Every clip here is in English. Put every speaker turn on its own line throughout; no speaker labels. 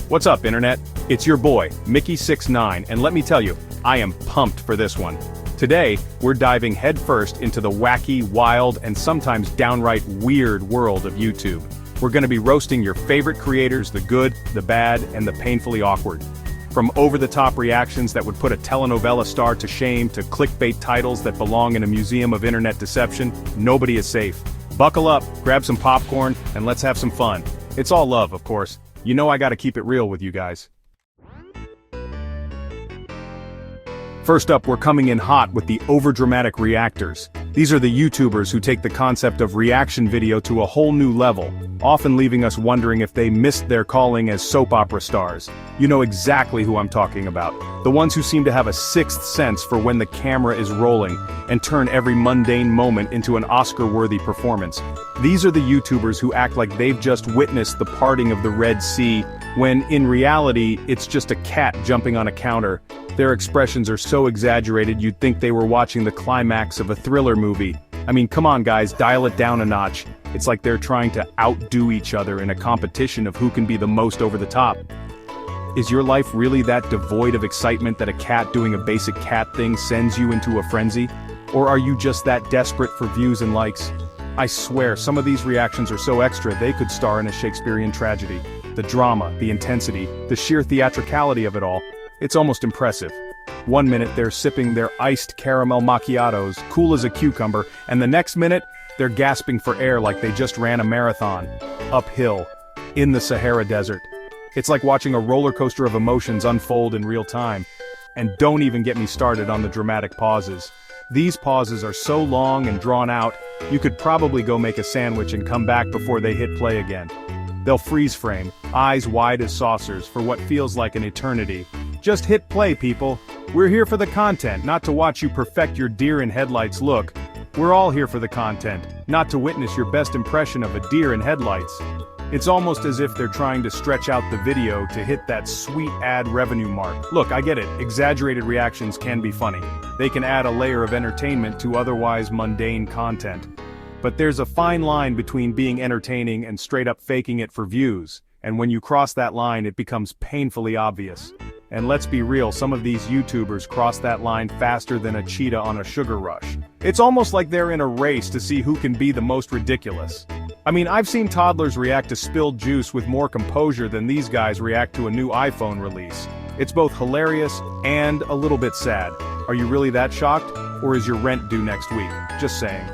What's up, Internet? It's your boy, Mickey69, and let me tell you, I am pumped for this one. Today, we're diving headfirst into the wacky, wild, and sometimes downright weird world of YouTube. We're gonna be roasting your favorite creators, the good, the bad, and the painfully awkward. From over-the-top reactions that would put a telenovela star to shame to clickbait titles that belong in a museum of internet deception, nobody is safe. Buckle up, grab some popcorn, and let's have some fun. It's all love, of course. You know I gotta keep it real with you guys. First up, we're coming in hot with the overdramatic reactors. These are the YouTubers who take the concept of reaction video to a whole new level, often leaving us wondering if they missed their calling as soap opera stars. You know exactly who I'm talking about. The ones who seem to have a sixth sense for when the camera is rolling, and turn every mundane moment into an Oscar-worthy performance. These are the YouTubers who act like they've just witnessed the parting of the Red Sea, when in reality, it's just a cat jumping on a counter. Their expressions are so exaggerated you'd think they were watching the climax of a thriller movie. I mean, come on guys, dial it down a notch. It's like they're trying to outdo each other in a competition of who can be the most over the top. Is your life really that devoid of excitement that a cat doing a basic cat thing sends you into a frenzy? Or are you just that desperate for views and likes? I swear, some of these reactions are so extra they could star in a Shakespearean tragedy. The drama, the intensity, the sheer theatricality of it all. It's almost impressive. 1 minute they're sipping their iced caramel macchiatos, cool as a cucumber, and the next minute, they're gasping for air like they just ran a marathon. Uphill. In the Sahara Desert. It's like watching a roller coaster of emotions unfold in real time. And don't even get me started on the dramatic pauses. These pauses are so long and drawn out, you could probably go make a sandwich and come back before they hit play again. They'll freeze frame, eyes wide as saucers for what feels like an eternity. Just hit play, people. We're here for the content, not to watch you perfect your deer in headlights look. We're all here for the content, not to witness your best impression of a deer in headlights. It's almost as if they're trying to stretch out the video to hit that sweet ad revenue mark. Look, I get it, exaggerated reactions can be funny. They can add a layer of entertainment to otherwise mundane content. But there's a fine line between being entertaining and straight up faking it for views, and when you cross that line it becomes painfully obvious. And let's be real, some of these YouTubers cross that line faster than a cheetah on a sugar rush. It's almost like they're in a race to see who can be the most ridiculous. I mean, I've seen toddlers react to spilled juice with more composure than these guys react to a new iPhone release. It's both hilarious and a little bit sad. Are you really that shocked? Or is your rent due next week? Just saying.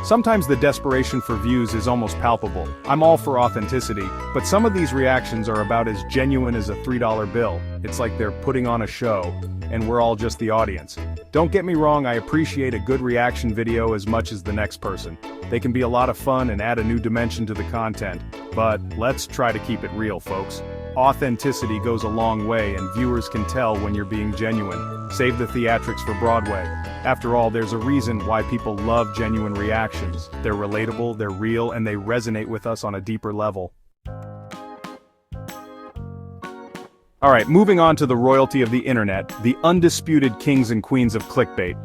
Sometimes the desperation for views is almost palpable. I'm all for authenticity, but some of these reactions are about as genuine as a $3 bill. It's like they're putting on a show, and we're all just the audience. Don't get me wrong, I appreciate a good reaction video as much as the next person. They can be a lot of fun and add a new dimension to the content, but let's try to keep it real, folks. Authenticity goes a long way, and viewers can tell when you're being genuine. Save the theatrics for Broadway. After all, there's a reason why people love genuine reactions. They're relatable, they're real, and they resonate with us on a deeper level. Alright, moving on to the royalty of the internet, the undisputed kings and queens of clickbait.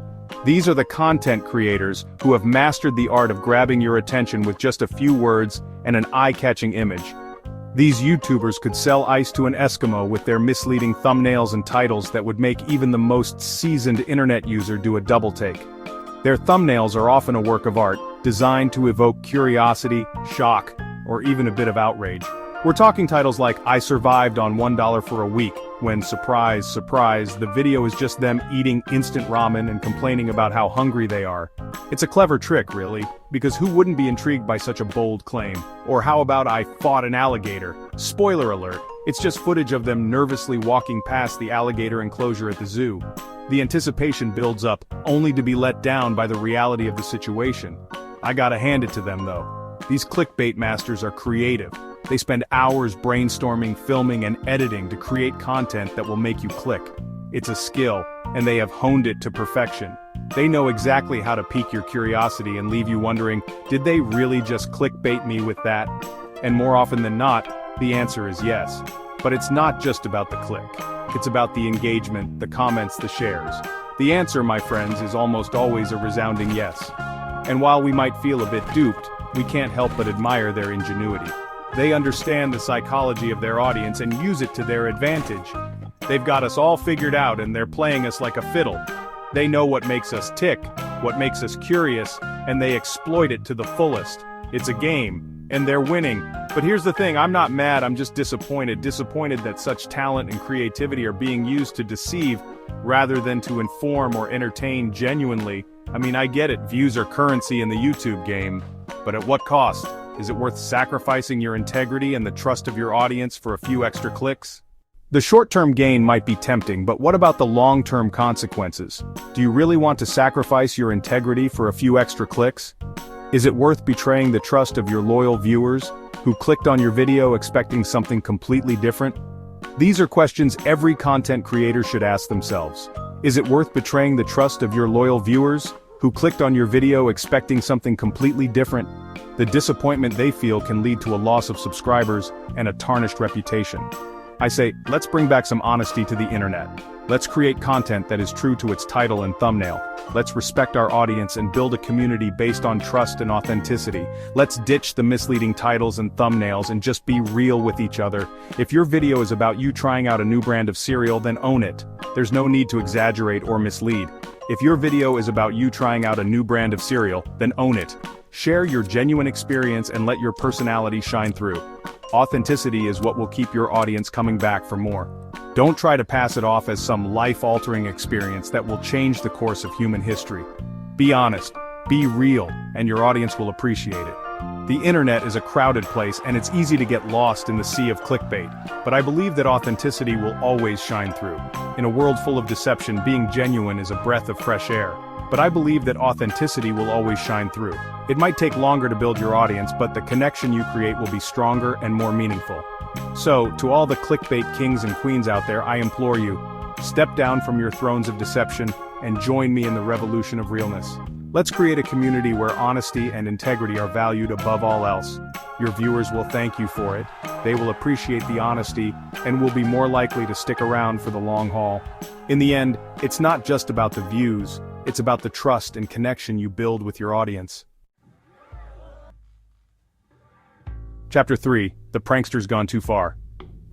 These are the content creators who have mastered the art of grabbing your attention with just a few words and an eye-catching image. These YouTubers could sell ice to an Eskimo with their misleading thumbnails and titles that would make even the most seasoned internet user do a double take. Their thumbnails are often a work of art, designed to evoke curiosity, shock, or even a bit of outrage. We're talking titles like "I survived on $1 for a week," when surprise, surprise, the video is just them eating instant ramen and complaining about how hungry they are. It's a clever trick, really, because who wouldn't be intrigued by such a bold claim? Or how about "I fought an alligator"? Spoiler alert, it's just footage of them nervously walking past the alligator enclosure at the zoo. The anticipation builds up, only to be let down by the reality of the situation. I gotta hand it to them though. These clickbait masters are creative. They spend hours brainstorming, filming, and editing to create content that will make you click. It's a skill, and they have honed it to perfection. They know exactly how to pique your curiosity and leave you wondering, did they really just clickbait me with that? And more often than not, the answer is yes. But it's not just about the click. It's about the engagement, the comments, the shares. The answer, my friends, is almost always a resounding yes. And while we might feel a bit duped, we can't help but admire their ingenuity. They understand the psychology of their audience and use it to their advantage. They've got us all figured out and they're playing us like a fiddle. They know what makes us tick, what makes us curious, and they exploit it to the fullest. It's a game, and they're winning. But here's the thing, I'm not mad, I'm just disappointed that such talent and creativity are being used to deceive, rather than to inform or entertain genuinely. I mean, I get it, views are currency in the YouTube game, but at what cost? Is it worth sacrificing your integrity and the trust of your audience for a few extra clicks? The short-term gain might be tempting, but what about the long-term consequences? Do you really want to sacrifice your integrity for a few extra clicks? Is it worth betraying the trust of your loyal viewers, who clicked on your video expecting something completely different? These are questions every content creator should ask themselves. Is it worth betraying the trust of your loyal viewers, who clicked on your video expecting something completely different? The disappointment they feel can lead to a loss of subscribers and a tarnished reputation. I say, let's bring back some honesty to the internet. Let's create content that is true to its title and thumbnail. Let's respect our audience and build a community based on trust and authenticity. Let's ditch the misleading titles and thumbnails and just be real with each other. If your video is about you trying out a new brand of cereal, then own it. There's no need to exaggerate or mislead. If your video is about you trying out a new brand of cereal, then own it. Share your genuine experience and let your personality shine through. Authenticity is what will keep your audience coming back for more. Don't try to pass it off as some life-altering experience that will change the course of human history. Be honest, be real, and your audience will appreciate it. The internet is a crowded place and it's easy to get lost in the sea of clickbait, but I believe that authenticity will always shine through. In a world full of deception, being genuine is a breath of fresh air. But I believe that authenticity will always shine through. It might take longer to build your audience, but the connection you create will be stronger and more meaningful. So, to all the clickbait kings and queens out there, I implore you, step down from your thrones of deception and join me in the revolution of realness. Let's create a community where honesty and integrity are valued above all else. Your viewers will thank you for it, they will appreciate the honesty, and will be more likely to stick around for the long haul. In the end, it's not just about the views, it's about the trust and connection you build with your audience. Chapter 3, The Prankster's Gone Too Far.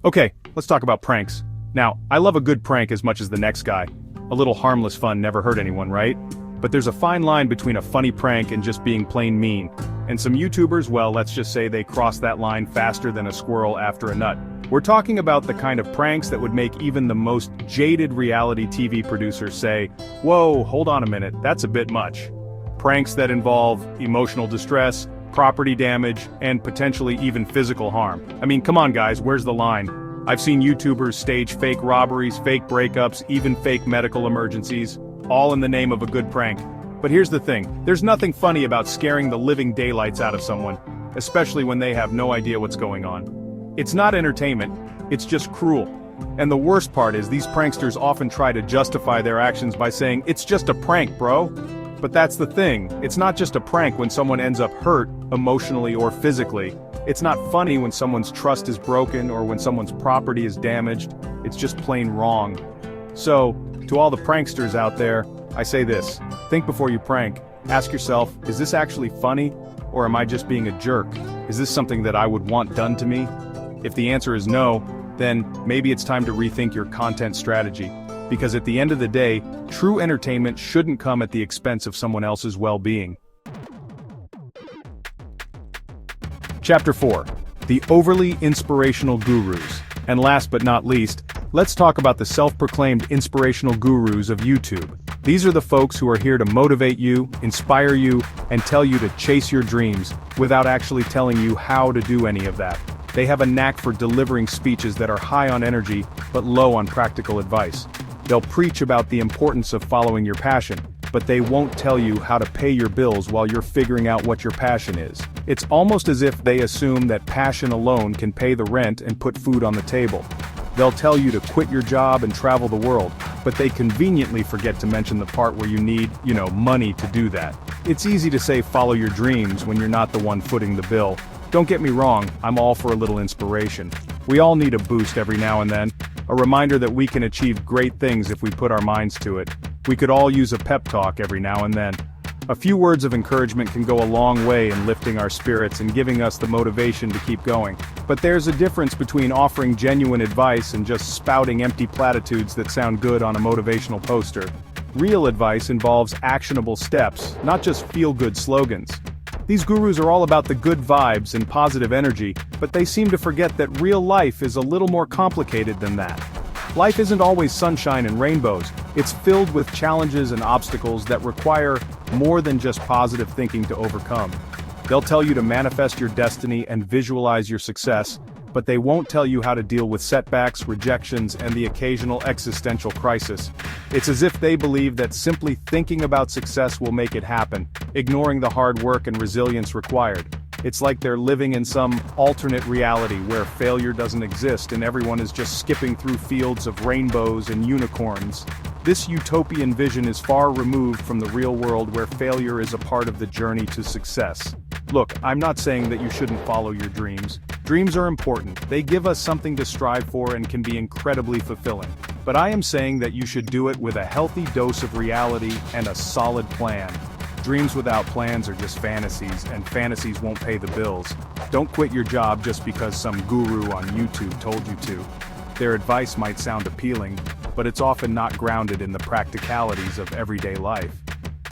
Okay, let's talk about pranks. Now, I love a good prank as much as the next guy. A little harmless fun never hurt anyone, right? But there's a fine line between a funny prank and just being plain mean. And some YouTubers, well, let's just say they cross that line faster than a squirrel after a nut. We're talking about the kind of pranks that would make even the most jaded reality TV producer say, "Whoa, hold on a minute, that's a bit much." Pranks that involve emotional distress, property damage, and potentially even physical harm. I mean, come on guys, where's the line? I've seen YouTubers stage fake robberies, fake breakups, even fake medical emergencies, all in the name of a good prank. But here's the thing, there's nothing funny about scaring the living daylights out of someone, especially when they have no idea what's going on. It's not entertainment, it's just cruel. And the worst part is these pranksters often try to justify their actions by saying, "It's just a prank, bro." But that's the thing, it's not just a prank when someone ends up hurt, emotionally or physically. It's not funny when someone's trust is broken or when someone's property is damaged. It's just plain wrong. So, to all the pranksters out there, I say this, think before you prank. Ask yourself, is this actually funny? Or am I just being a jerk? Is this something that I would want done to me? If the answer is no, then maybe it's time to rethink your content strategy. Because at the end of the day, true entertainment shouldn't come at the expense of someone else's well-being. Chapter 4. The Overly Inspirational Gurus. And last but not least, let's talk about the self-proclaimed inspirational gurus of YouTube. These are the folks who are here to motivate you, inspire you, and tell you to chase your dreams, without actually telling you how to do any of that. They have a knack for delivering speeches that are high on energy, but low on practical advice. They'll preach about the importance of following your passion, but they won't tell you how to pay your bills while you're figuring out what your passion is. It's almost as if they assume that passion alone can pay the rent and put food on the table. They'll tell you to quit your job and travel the world, but they conveniently forget to mention the part where you need, money to do that. It's easy to say follow your dreams when you're not the one footing the bill. Don't get me wrong, I'm all for a little inspiration. We all need a boost every now and then, a reminder that we can achieve great things if we put our minds to it. We could all use a pep talk every now and then. A few words of encouragement can go a long way in lifting our spirits and giving us the motivation to keep going. But there's a difference between offering genuine advice and just spouting empty platitudes that sound good on a motivational poster. Real advice involves actionable steps, not just feel-good slogans. These gurus are all about the good vibes and positive energy, but they seem to forget that real life is a little more complicated than that. Life isn't always sunshine and rainbows. It's filled with challenges and obstacles that require more than just positive thinking to overcome. They'll tell you to manifest your destiny and visualize your success, but they won't tell you how to deal with setbacks, rejections, and the occasional existential crisis. It's as if they believe that simply thinking about success will make it happen, ignoring the hard work and resilience required. It's like they're living in some alternate reality where failure doesn't exist and everyone is just skipping through fields of rainbows and unicorns. This utopian vision is far removed from the real world where failure is a part of the journey to success. Look, I'm not saying that you shouldn't follow your dreams. Dreams are important. They give us something to strive for and can be incredibly fulfilling. But I am saying that you should do it with a healthy dose of reality and a solid plan. Dreams without plans are just fantasies, and fantasies won't pay the bills. Don't quit your job just because some guru on YouTube told you to. Their advice might sound appealing, but it's often not grounded in the practicalities of everyday life.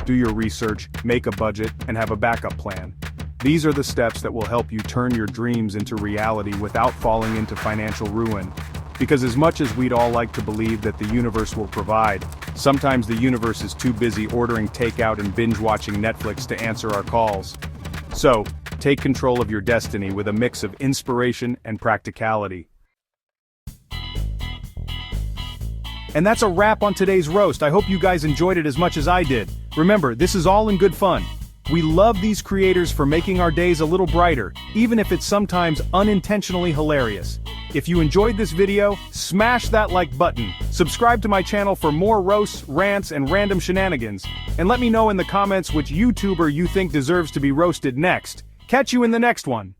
Do your research, make a budget, and have a backup plan. These are the steps that will help you turn your dreams into reality without falling into financial ruin. Because as much as we'd all like to believe that the universe will provide, sometimes the universe is too busy ordering takeout and binge-watching Netflix to answer our calls. So, take control of your destiny with a mix of inspiration and practicality. And that's a wrap on today's roast. I hope you guys enjoyed it as much as I did. Remember, this is all in good fun. We love these creators for making our days a little brighter, even if it's sometimes unintentionally hilarious. If you enjoyed this video, smash that like button, subscribe to my channel for more roasts, rants, and random shenanigans, and let me know in the comments which YouTuber you think deserves to be roasted next. Catch you in the next one.